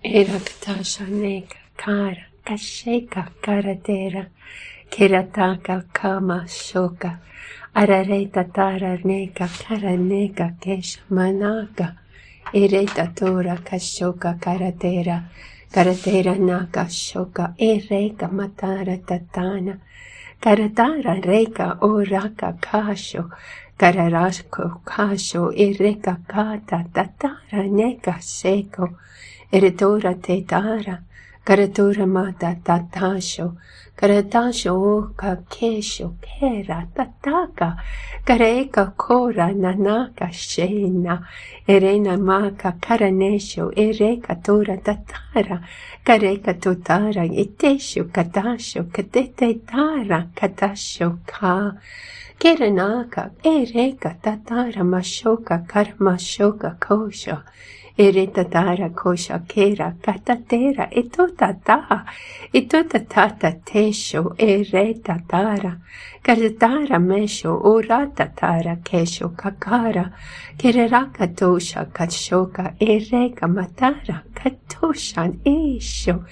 Eraktasha neka kara kasheka karatera kirataka kama shoka arareta tara neka kara neka kesha manaka ereta tora kashoka karatera karatera naka shoka ereka matara tatana karatara reka oraka kasho kararashko kasho ereka kata tatara neka seko Eritora te tara, karatura mata tatasho, karatasho ka kesho kera tataka, kareka kora nanaka shena, erena maka karanesho, ereka tora tatara, kareka totara, itesho katasho, katete tara, katasho ka. Keranaka, ereka tatara mashoka karamashoka kosho. Eretatara kosha kera katatera etotata tesho eretatara karatara mesho uratatara kesho kakara kereraka tosha kashoka ereka matara katoshan esho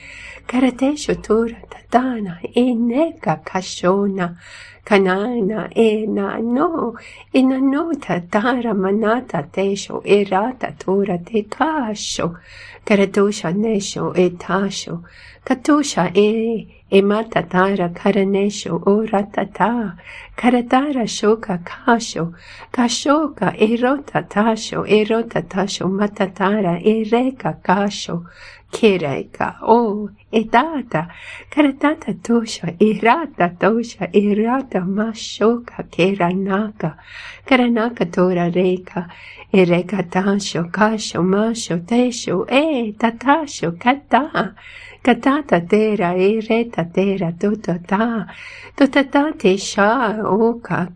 karatesho tura tatana eneka kashona Kanana ina no tatara manata tesho erata tora te tasho karatosha nesho etasho katusha mata tara karanesho oratata karatara shoka kasho kashoka erota tasho matatara ereka kasho Kireka etata karatata tosha irata mashoka karanaka tora reka ereka tasho kasho masho tesho tatasho katata tera ereta tera totata tesha oka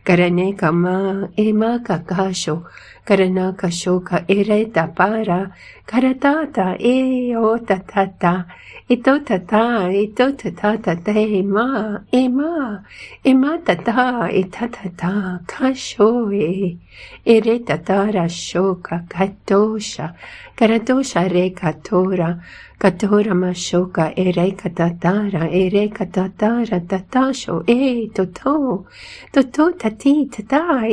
karaneka ma emaka kasho Karanaka shoka ereta para karatata otatata itotata te ema tata itatata kasho ereta tara shoka karatosha reka katora mashoka ereka tatara tatasho toto tati tata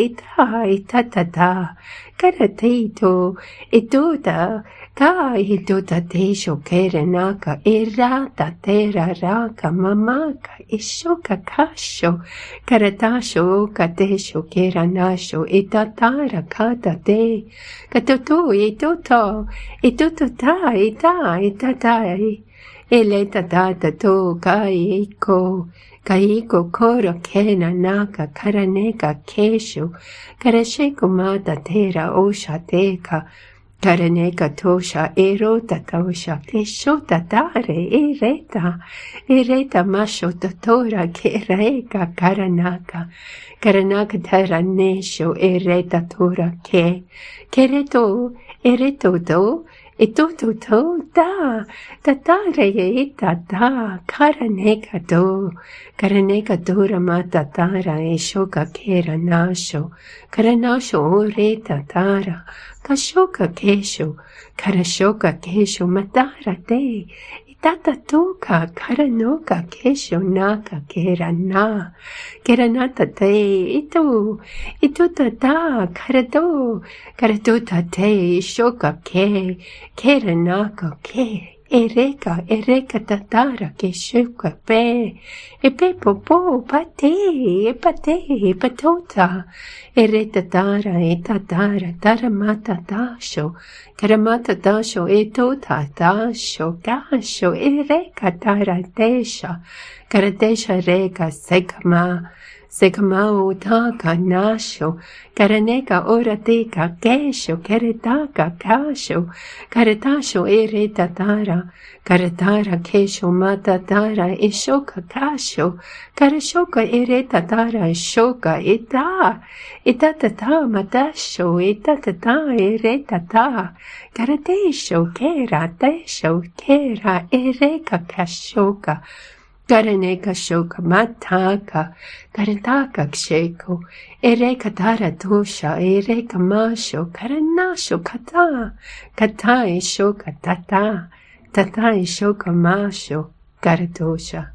itatata Karatito, itota, itota tesho kerenaka, irata tera raka mamaka, ishoka kasho, karatasho, katesho keranasho, itatara kata te, katoto, itotota, itatai, eleta tata to, Kaiko koro kena naka karaneka kesho karasheko mata tera osha teka karaneka tosha erota tosha kesho tatare ereta masho totora kereka karanaka tera nesho ereta tora kereto ereto do Itoto tatare itata karaneka dora matatara eshoka kera nasho karanasho ore tatara kashoka kesho karashoka kesho matara te itata toka karanoka kesho naka kera nata te ito tata karato tate shoka kera naka ereka tatara keshoka popo patota ereta tatara taramata dasho karamata dasho etota dasho kasho ereka taratesha karatesha reka Sekama utaka nasho, karaneka oratika kesho, keretaka kasho, karetasho eretatara, karatara kesho matatara, ishoka kasho, karashoka eretatara, ishoka itatata matasho, itatata eretata, karatesho kera ereka kashoka, Karaneka shoka mataka, karantaka ksheko, ereka tara dosha, ereka masho, karanasho kata, kata shoka tata, tata shoka masho, karadosha.